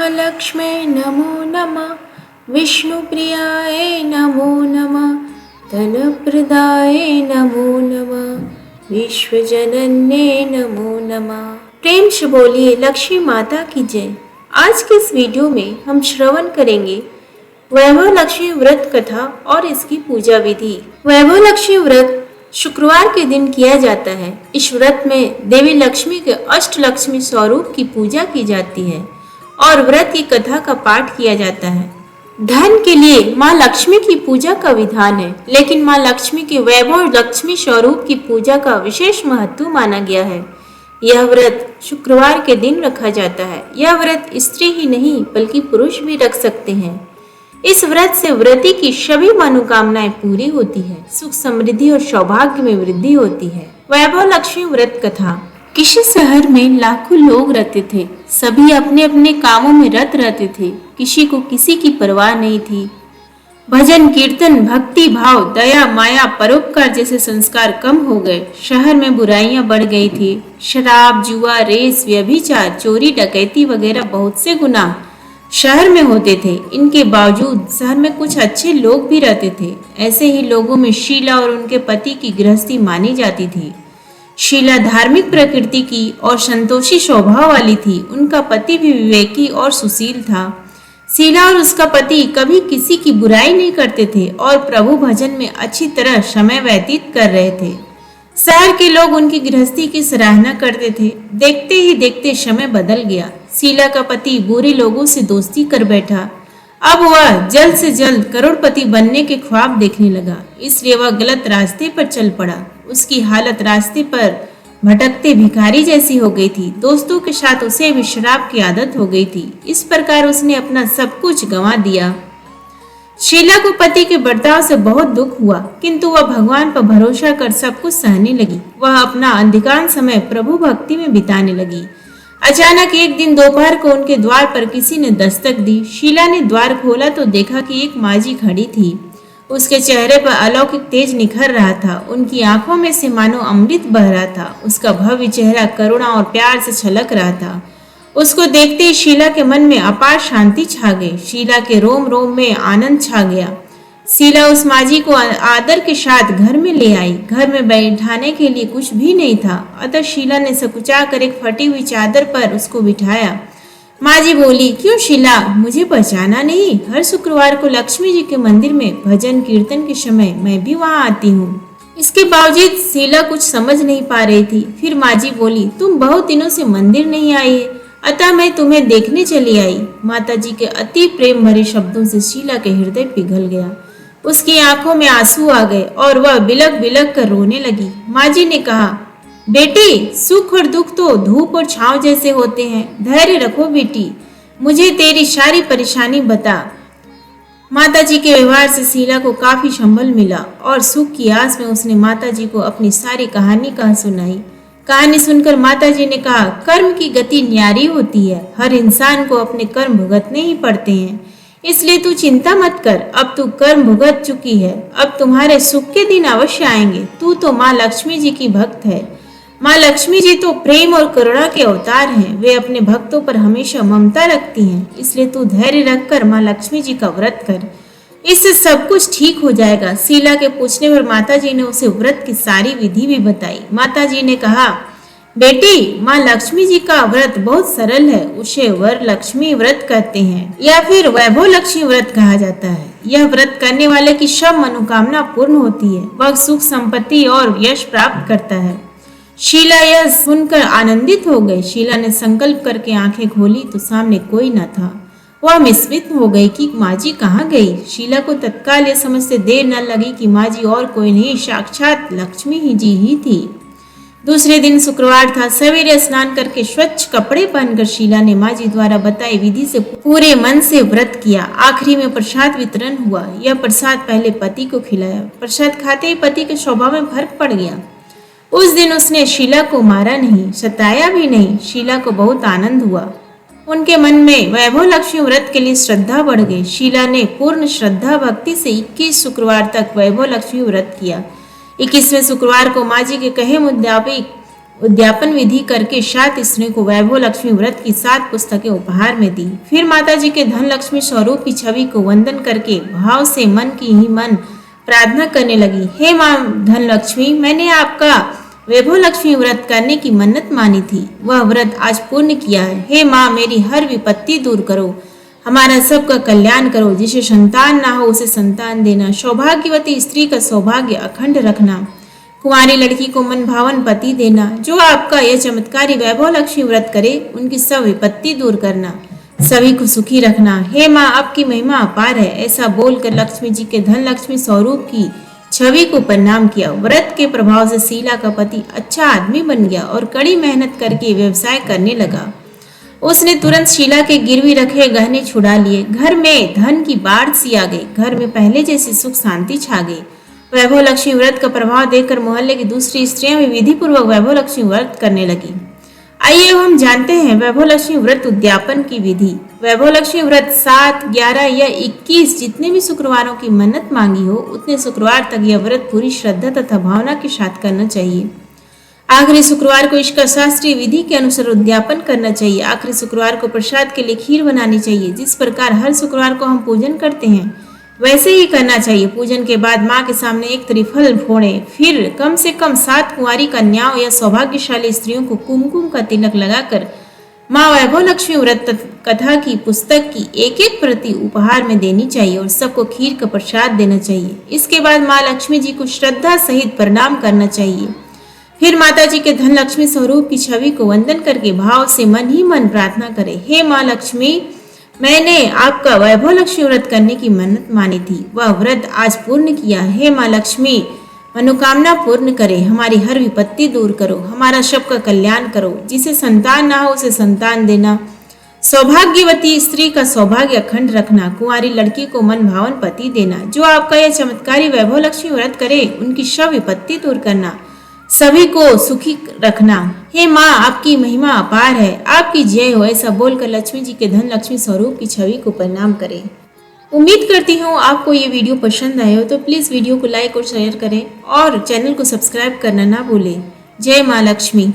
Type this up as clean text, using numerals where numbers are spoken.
महालक्ष्मी नमो नमः, विष्णुप्रियाय नमो नमः, धनप्रदाय नमो नमः, विश्वजनन्ये नमो नमः। प्रेम से बोलिए लक्ष्मी माता की जय। आज के इस वीडियो में हम श्रवण करेंगे वैभव लक्ष्मी व्रत कथा और इसकी पूजा विधि। वैभव लक्ष्मी व्रत शुक्रवार के दिन किया जाता है। इस व्रत में देवी लक्ष्मी के अष्ट लक्ष्मी स्वरूप की पूजा की जाती है और व्रत की कथा का पाठ किया जाता है। धन के लिए माँ लक्ष्मी की पूजा का विधान है, लेकिन माँ लक्ष्मी के वैभव लक्ष्मी स्वरूप की पूजा का विशेष महत्व माना गया है। यह व्रत शुक्रवार के दिन रखा जाता है। यह व्रत स्त्री ही नहीं बल्कि पुरुष भी रख सकते हैं। इस व्रत से व्रती की सभी मनोकामनाएं पूरी होती है, सुख समृद्धि और सौभाग्य में वृद्धि होती है। वैभव लक्ष्मी व्रत कथा। किसी शहर में लाखों लोग रहते थे। सभी अपने अपने कामों में रत रहते थे। किसी को किसी की परवाह नहीं थी। भजन कीर्तन, भक्ति भाव, दया माया, परोपकार जैसे संस्कार कम हो गए। शहर में बुराइयां बढ़ गई थी। शराब, जुआ, रेस, व्यभिचार, चोरी, डकैती वगैरह बहुत से गुनाह शहर में होते थे। इनके बावजूद शहर में कुछ अच्छे लोग भी रहते थे। ऐसे ही लोगों में शीला और उनके पति की गृहस्थी मानी जाती थी। शीला धार्मिक प्रकृति की और संतोषी स्वभाव वाली थी। उनका पति भी विवेकी और सुशील था। शीला और उसका पति कभी किसी की बुराई नहीं करते थे और प्रभु भजन में अच्छी तरह समय व्यतीत कर रहे थे। शहर के लोग उनकी गृहस्थी की सराहना करते थे। देखते ही देखते समय बदल गया। शीला का पति बुरे लोगों से दोस्ती कर बैठा। अब वह जल्द से जल्द करोड़पति बनने के ख्वाब देखने लगा, इसलिए वह गलत रास्ते पर चल पड़ा। उसकी हालत रास्ते पर भटकते भिखारी जैसी हो गई थी। दोस्तों के साथ उसे भी शराब की आदत हो गई थी। इस प्रकार उसने अपना सब कुछ गंवा दिया। शीला को पति के बर्ताव से बहुत दुख हुआ, किंतु वह भगवान पर भरोसा कर सब कुछ सहने लगी। वह अपना अधिकांश समय प्रभु भक्ति में बिताने लगी। अचानक एक दिन दोपहर को उनके द्वार पर किसी ने दस्तक दी। शीला ने द्वार खोला तो देखा कि एक माजी खड़ी थी। उसके चेहरे पर अलौकिक तेज निखर रहा था। उनकी आंखों में से मानो अमृत बह रहा था। उसका भव्य चेहरा करुणा और प्यार से छलक रहा था। उसको देखते ही शीला के मन में अपार शांति छा गई। शीला के रोम रोम में आनंद छा गया। शीला उस माजी को आदर के साथ घर में ले आई। घर में बैठाने के लिए कुछ भी नहीं था, अतः शीला ने सकुचा कर एक फटी हुई चादर पर उसको बिठाया। माजी बोली, क्यों शीला, मुझे पहचाना नहीं? हर शुक्रवार को लक्ष्मी जी के मंदिर में भजन कीर्तन के समय मैं भी वहाँ आती हूँ। इसके बावजूद शीला कुछ समझ नहीं पा रही थी। फिर माजी बोली, तुम बहुत दिनों से मंदिर नहीं आई है, अतः मैं तुम्हें देखने चली आई। माता जी के अति प्रेम भरे शब्दों से शीला के हृदय पिघल गया। उसकी आंखों में आंसू आ गए और वह बिलक बिलक कर रोने लगी। माजी ने कहा, बेटी, सुख और दुख तो धूप और छांव जैसे होते हैं। धैर्य रखो बेटी, मुझे तेरी सारी परेशानी बता। माता जी के व्यवहार से शीला को काफी संबल मिला और सुख की आस में उसने माता जी को अपनी सारी कहानी कह सुनाई। कहानी सुनकर माता जी ने कहा, कर्म की गति न्यारी होती है। हर इंसान को अपने कर्म भुगतने ही पड़ते हैं, इसलिए तू चिंता मत कर। अब तू कर्म भुगत चुकी है, अब तुम्हारे सुख के दिन अवश्य आएंगे। तू तो माँ लक्ष्मी जी की भक्त है। माँ लक्ष्मी जी तो प्रेम और करुणा के अवतार हैं। वे अपने भक्तों पर हमेशा ममता रखती हैं, इसलिए तू धैर्य रखकर माँ लक्ष्मी जी का व्रत कर, इससे सब कुछ ठीक हो जाएगा। शीला के पूछने पर माता जी ने उसे व्रत की सारी विधि भी बताई। माता जी ने कहा, बेटी, माँ लक्ष्मी जी का व्रत बहुत सरल है। उसे वर लक्ष्मी व्रत कहते हैं या फिर वैभव लक्ष्मी व्रत कहा जाता है। यह व्रत करने वाले की सब मनोकामना पूर्ण होती है। वह सुख संपत्ति और यश प्राप्त करता है। शीला यह सुनकर आनंदित हो गई। शीला ने संकल्प करके आंखें खोली तो सामने कोई न था। वह विस्मित हो गई कि माजी कहाँ गई। शीला को तत्काल यह समझते देर न लगी कि माजी और कोई नहीं, साक्षात लक्ष्मी ही जी ही थी। दूसरे दिन शुक्रवार था। सवेरे स्नान करके स्वच्छ कपड़े पहनकर शीला ने माँ जी द्वारा बताई विधि से पूरे मन से व्रत किया। आखिरी में प्रसाद वितरण हुआ। यह प्रसाद पहले पति को खिलाया। प्रसाद खाते ही पति के स्वभाव में फर्क पड़ गया। उस दिन उसने शीला को मारा नहीं, सताया भी नहीं। शीला को बहुत आनंद हुआ। उनके मन में वैभव लक्ष्मी व्रत के लिए श्रद्धा बढ़ गई। शीला ने पूर्ण श्रद्धा भक्ति से 21 शुक्रवार तक वैभव लक्ष्मी व्रत किया। 21वें शुक्रवार को माँ जी के कहे मुताबिक उद्यापन विधि करके 7 स्त्रियों को वैभव लक्ष्मी व्रत की 7 पुस्तकें उपहार में दी। फिर माता जी के धन लक्ष्मी स्वरूप की छवि को वंदन करके भाव से मन की ही मन प्रार्थना करने लगी। हे माँ धन लक्ष्मी, मैंने आपका वैभव लक्ष्मी व्रत करने की मन्नत मानी थी, वह व्रत आज पूर्ण किया है। हे माँ, मेरी हर विपत्ति दूर करो, हमारा सबका कल्याण करो, जिसे संतान ना हो उसे संतान देना, सौभाग्यवती स्त्री का सौभाग्य अखंड रखना, कुंवारी लड़की को मन भावन पति देना, जो आपका यह चमत्कारी वैभव लक्ष्मी व्रत करे उनकी सब विपत्ति दूर करना, सभी को सुखी रखना। हे माँ, आपकी महिमा अपार है। ऐसा बोलकर लक्ष्मी जी के धन लक्ष्मी स्वरूप की छवि को प्रणाम किया। व्रत के प्रभाव से शीला का पति अच्छा आदमी बन गया और कड़ी मेहनत करके व्यवसाय करने लगा। उसने तुरंत शीला के गिरवी रखे गहने छुड़ा लिए। घर में धन की बाढ़ सी आ गई। घर में पहले जैसी सुख शांति छा गई। वैभव लक्ष्मी व्रत का प्रभाव देखकर मोहल्ले की दूसरी स्त्रियां भी विधि पूर्वक वैभव लक्ष्मी व्रत करने लगी। आइए अब हम जानते हैं वैभव लक्ष्मी व्रत उद्यापन की विधि। वैभव लक्ष्मी व्रत 7, 11 या 21 जितने भी शुक्रवारों की मन्नत मांगी हो उतने शुक्रवार तक यह व्रत पूरी श्रद्धा तथा भावना के साथ करना चाहिए। आखिरी शुक्रवार को इसका शास्त्रीय विधि के अनुसार उद्यापन करना चाहिए। आखिरी शुक्रवार को प्रसाद के लिए खीर बनानी चाहिए। जिस प्रकार हर शुक्रवार को हम पूजन करते हैं वैसे ही करना चाहिए। पूजन के बाद माँ के सामने एक त्रिफल फोड़े, फिर कम से कम 7 कुंवारी कन्याओं या सौभाग्यशाली स्त्रियों को कुमकुम का तिलक लगाकर माँ वैभव लक्ष्मी व्रत कथा की पुस्तक की एक एक प्रति उपहार में देनी चाहिए और सबको खीर का प्रसाद देना चाहिए। इसके बाद माँ लक्ष्मी जी को श्रद्धा सहित प्रणाम करना चाहिए। फिर माता जी के धन लक्ष्मी स्वरूप की छवि को वंदन करके भाव से मन ही मन प्रार्थना करें। हे माँ लक्ष्मी, मैंने आपका वैभव लक्ष्मी व्रत करने की मन्नत मानी थी, वह व्रत आज पूर्ण किया। हे माँ लक्ष्मी, मनोकामना पूर्ण करे, हमारी हर विपत्ति दूर करो, हमारा सबका कल्याण करो, जिसे संतान ना हो उसे संतान देना, सौभाग्यवती स्त्री का सौभाग्य अखंड रखना, कुंवारी लड़की को मन भावन पति देना, जो आपका यह चमत्कारी वैभव लक्ष्मी व्रत करे उनकी सब विपत्ति दूर करना, सभी को सुखी रखना। हे माँ, आपकी महिमा अपार है, आपकी जय हो। ऐसा बोलकर लक्ष्मी जी के धन लक्ष्मी स्वरूप की छवि को प्रणाम करें। उम्मीद करती हूँ आपको ये वीडियो पसंद आए हो, तो प्लीज़ वीडियो को लाइक और शेयर करें और चैनल को सब्सक्राइब करना ना भूलें। जय माँ लक्ष्मी।